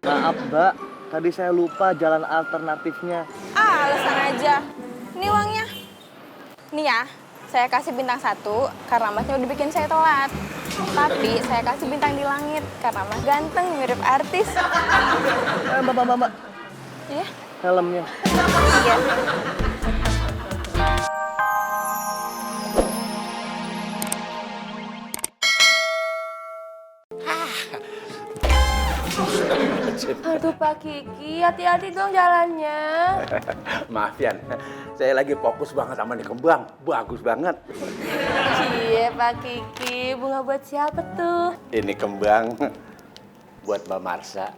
Maaf, Mbak. Tadi saya lupa jalan alternatifnya. Alasan aja. Ini uangnya. Nih ya, saya kasih bintang 1 karena masnya udah bikin saya telat. Tapi saya kasih bintang di langit karena mas ganteng, mirip artis. Mbak. Iya? Helmnya. Iya. Aduh Pak Kiki, hati-hati dong jalannya. Maaf Yan, saya lagi fokus banget sama nih kembang. Bagus banget. Cie Pak Kiki, bunga buat siapa tuh? Ini kembang buat Mbak Marsha.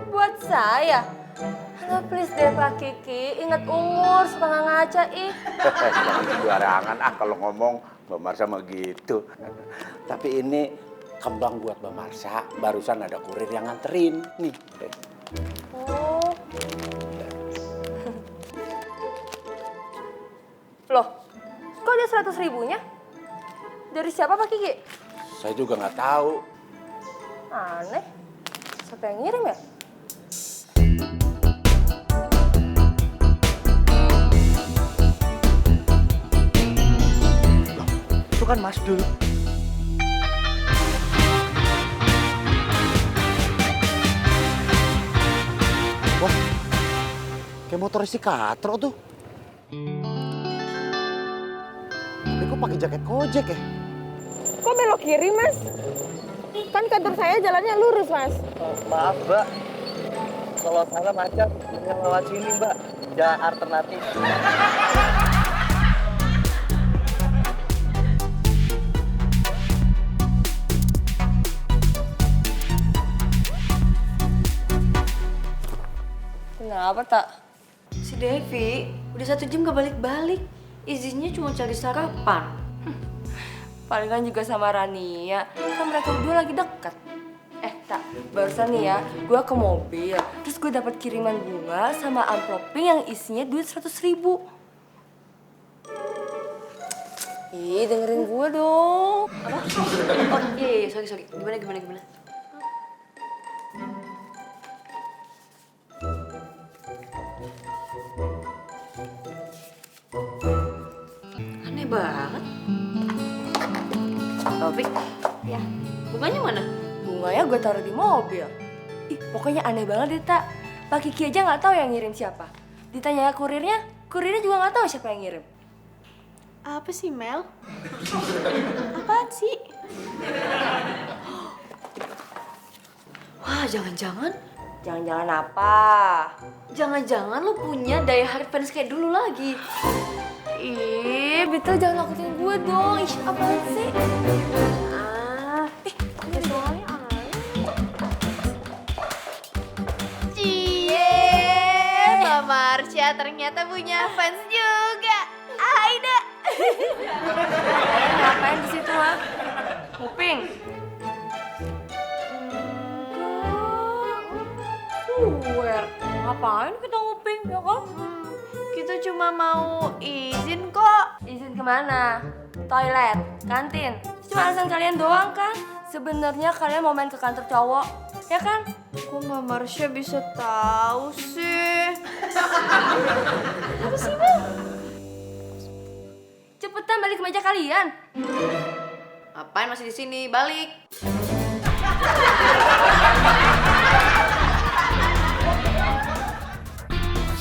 Buat saya? Aduh please deh Pak Kiki, ingat umur, suka nggak ngaca ih. Jangan sembarangan kalau ngomong Mbak Marsha mah gitu. Tapi ini kembang buat Mbak Marsha, barusan ada kurir yang nganterin nih. Oh. Loh, kok ada 100 ribunya? Dari siapa Pak Kiki? Saya juga nggak tahu. Aneh, siapa yang ngirim ya? Itu kan Mas Dul. Wah, kayak motor si Katro tuh. Tapi kok pakai jaket Gojek ya? Kok belok kiri, Mas? Kan kantor saya jalannya lurus, Mas. Maaf, Mbak. Kalau sana macet, yang lewat sini, Mbak. Jalan alternatif. Kenapa tak? Si Devi udah 1 jam gak balik-balik. Izinnya cuma cari sarapan. Palingan juga sama Rania, kan mereka berdua lagi deket. Tak, barusan nih ya, gue ke mobil, terus gue dapat kiriman bunga sama amplop pink yang isinya duit 100 ribu. Ih, dengerin gue dong. Apa? Oh iya, sorry. Gimana? Aneh banget. Taufik, Ya, bunganya mana? bunganya gue taruh di mobil. Ih, pokoknya aneh banget deh, Tak. Pak Kiki aja nggak tahu yang ngirim siapa. Ditanya kurirnya juga nggak tahu siapa yang ngirim. Apa sih, Mel? Apaan sih? Wah, jangan-jangan Jangan-jangan apa? Jangan-jangan lu punya daya hard fans kayak dulu lagi. Ih, Betul jangan nakutin gue dong. Ih, apaan sih? Ini soalnya aneh. Cie, Mbak Marsha ternyata punya fans juga. Aida. Ngapain di situ, ha? Kuping. Enggak. Ngapain kita nguping, ya kan? Kita cuma mau izin kok. Izin kemana? Toilet, kantin. Cuma alasan kalian doang kan? Sebenarnya kalian mau main ke kantor cowok, ya kan? Kok Mbak Marsha bisa tahu sih? Cepetan balik ke meja kalian. Ngapain masih di sini? Balik.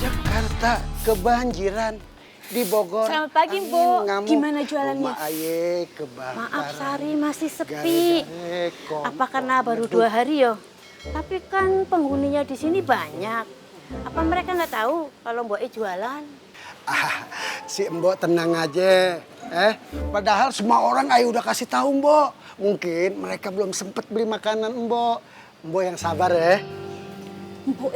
Jakarta kebanjiran, di Bogor. Selamat pagi, angin Bu. ngamuk. Gimana jualannya? Rumah aye kebakaran. Maaf, Sari masih sepi. Gara-gara kompor Apa karena baru meledup. 2 hari yo? Tapi kan penghuninya di sini banyak. Apa mereka nggak tahu kalau Mbok jualan? Si Mbok tenang aja. Padahal semua orang ayo udah kasih tahu Mbok. Mungkin mereka belum sempet beli makanan Mbok. Mbok yang sabar ya. Mbok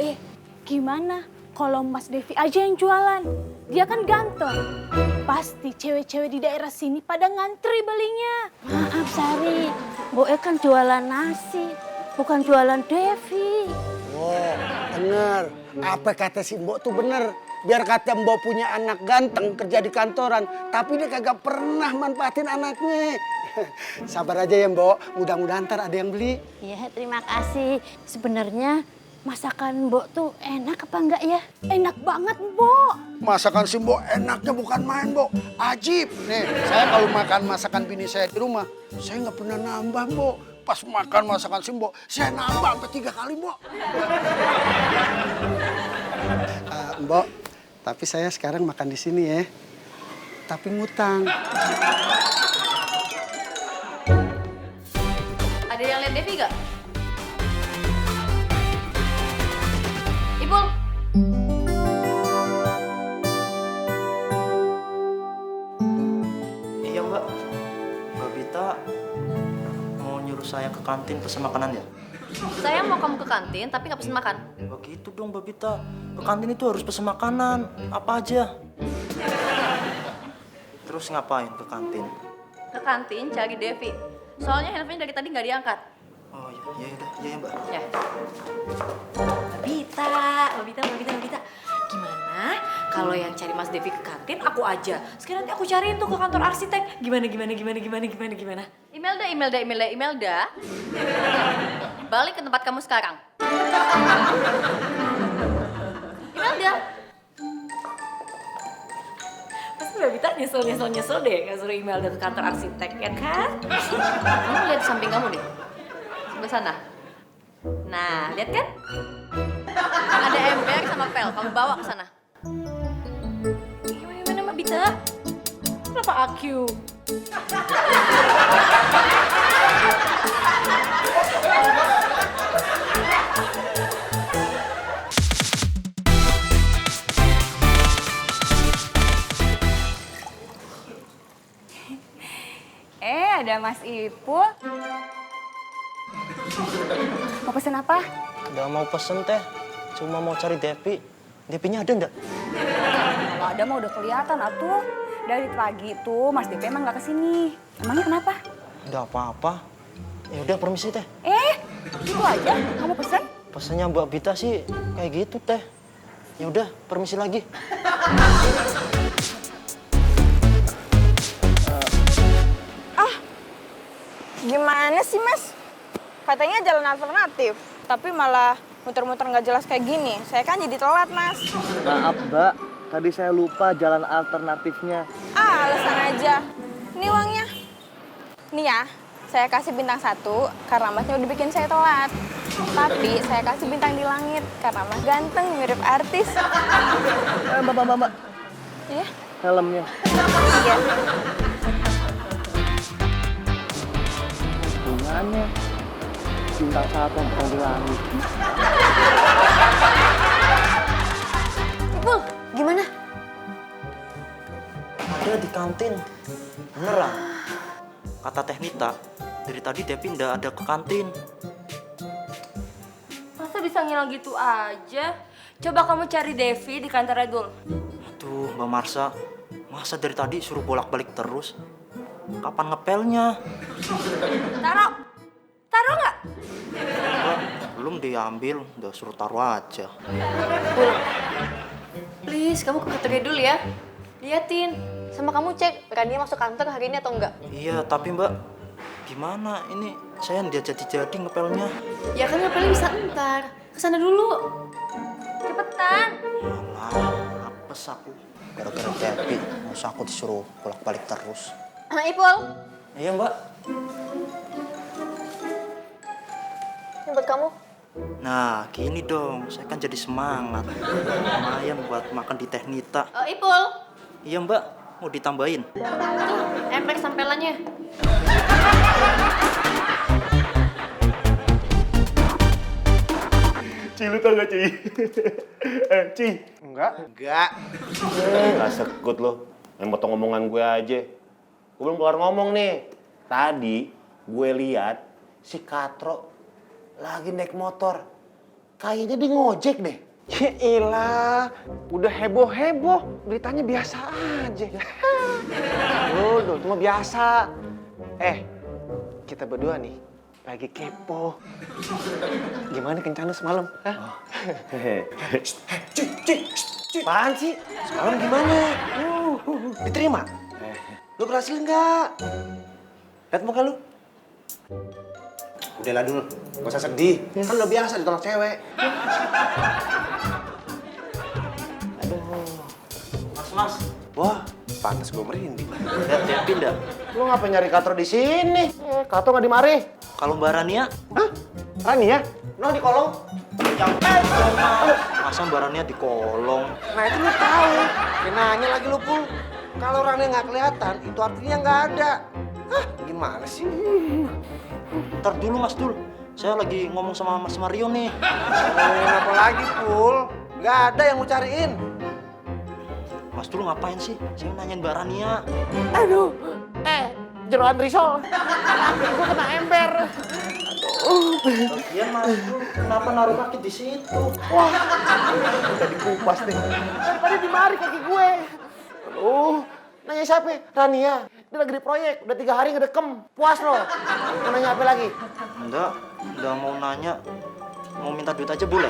gimana kalau Mas Devi aja yang jualan? Dia kan ganteng. Pasti cewek-cewek di daerah sini pada ngantri belinya. Maaf Sari, Mbok kan jualan nasi, bukan jualan Devi. Oh, bener. Apa kata si Mbok tuh bener. Biar kata Mbok punya anak ganteng kerja di kantoran, tapi dia kagak pernah manfaatin anaknya. Sabar aja ya Mbok, mudah-mudahan ntar ada yang beli. Ya, terima kasih. Sebenarnya masakan Mbok tuh enak apa enggak ya? Enak banget, Mbok. Masakan si Mbok enaknya bukan main, Mbok. Ajib. Nih, saya kalau makan masakan bini saya di rumah, saya nggak pernah nambah, Mbok. Pas makan masakan si Mbok, saya nambah sampai 3 kali, Mbok. Mbok, tapi saya sekarang makan di sini ya. Tapi ngutang. Ada yang lihat Devi gak? Ipul. Iya mbak, Mbak Bita mau nyuruh saya ke kantin pesen makanan ya? Saya mau kamu ke kantin tapi nggak pesen makan. Begitu dong Mbak Bita, ke kantin itu harus pesen makanan, apa aja. Terus ngapain ke kantin? Ke kantin cari Devi. Soalnya handphonenya dari tadi nggak diangkat. Oh iya, iya mbak. Ya. Mbak Bita. Gimana kalau yang cari Mas Devi ke kantin aku aja? Sekarang nanti aku cariin tuh ke kantor arsitek. Gimana? Imelda. Balik ke tempat kamu sekarang. Imelda. Pasti Mbak Bita nyesel deh nggak suruh Imelda ke kantor arsitek, ya kan? Kamu lihat di samping kamu deh. Sebelah sana. Nah, lihat kan? Ada ember sama pel. Kamu bawa ke sana. Gimana Mbak Bita? Kenapa aku? Ada Mas Ipul. Mau pesen apa? Nggak mau pesen teh, cuma mau cari Devi. Devinya ada nggak? Kalau ada mah udah kelihatan atuh. Dari pagi tuh Mas Devi emang nggak kesini. Emangnya kenapa? Nggak apa-apa. Ya udah permisi teh. Gitu aja. Kamu pesen? Pesennya Mbak Bita sih kayak gitu teh. Ya udah permisi lagi. Gimana sih Mas? Katanya jalan alternatif, tapi malah muter-muter nggak jelas kayak gini. Saya kan jadi telat Mas. Maaf Mbak, tadi saya lupa jalan alternatifnya. Alasan aja. Ini uangnya. Nih ya, saya kasih bintang 1 karena Masnya udah bikin saya telat. Tapi saya kasih bintang di langit karena Mas ganteng, mirip artis. Mbak. Ya? Helmnya. Iya. Hubungannya bintang 1 yang bukan di langit. Ipul, gimana? Ada di kantin. Beneran. Kata Teh Nita, dari tadi Devi nggak ada ke kantin. Masa bisa ngilang gitu aja? Coba kamu cari Devi di kantor Edul. Aduh, Mbak Marsha, masa dari tadi suruh bolak-balik terus? Kapan ngepelnya? Taruh nggak? Mbak, belum diambil, udah suruh taruh aja. Please, kamu ke kantornya dulu ya. Liatin. Sama kamu cek, Rania masuk kantor hari ini atau enggak? Iya, tapi Mbak, gimana ini? Saya nggak jadi ngepelnya. Ya kan ngapelnya bisa ntar. Kesana dulu. Cepetan. Alah, apes aku. Gara-gara Devi, masa aku disuruh bolak-balik terus. Ipul, Iya Mbak. ini buat kamu. Nah, gini dong, saya kan jadi semangat. Lumayan buat makan di Teh Nita. Ipul, Iya Mbak, mau ditambahin? tuh ember sampelannya. Ci, lu tau gak, Ci? Ci. Enggak. Nggak sekut lo. Yang potong omongan gue aja. Gue belum keluar ngomong nih. Tadi gue lihat si Katro lagi naik motor. Kayaknya dia ngojek deh. Ya ilah, udah heboh-heboh. Beritanya biasa aja. Udah, cuma biasa. Kita berdua nih lagi kepo. Gimana kencan lu semalam? Hah? Ci. Apaan sih? Semalam gimana? Diterima? Lu berhasil nggak? Lihat muka lu. Udahlah dulu, gak usah sedih. Kan udah biasa ditolak cewek. Mas. Wah, pantas gue merinding. Lihat Devi nggak? Lu ngapain nyari Katro di sini? Katro nggak dimari. Kalau Mbak Rania, Hah? Rania? No di kolong. masa Mbak Rania di kolong? Nah itu lu tahu. Ya, nanya lagi lu Pul. Kalau orangnya nggak kelihatan, itu artinya nggak ada. Hah, gimana sih? Ntar dulu Mas Dul, saya lagi ngomong sama Mas Mario nih. Ngomongin apa lagi Pul? Nggak ada yang mau cariin. Mas Dul ngapain sih? Saya nanyain Mbak Rania. Aduh. Jeroan risol. Gua kena ember. Iya Mas Dul, kenapa naruh kaki di situ? Wah. Udah dikupas nih. Daripada dimari kaki gue. Nanya siapa? Rania. Dia lagi di proyek, udah 3 hari ngedekem. Puas lo. Mau nanya apa lagi? Enggak mau nanya. Mau minta duit aja boleh?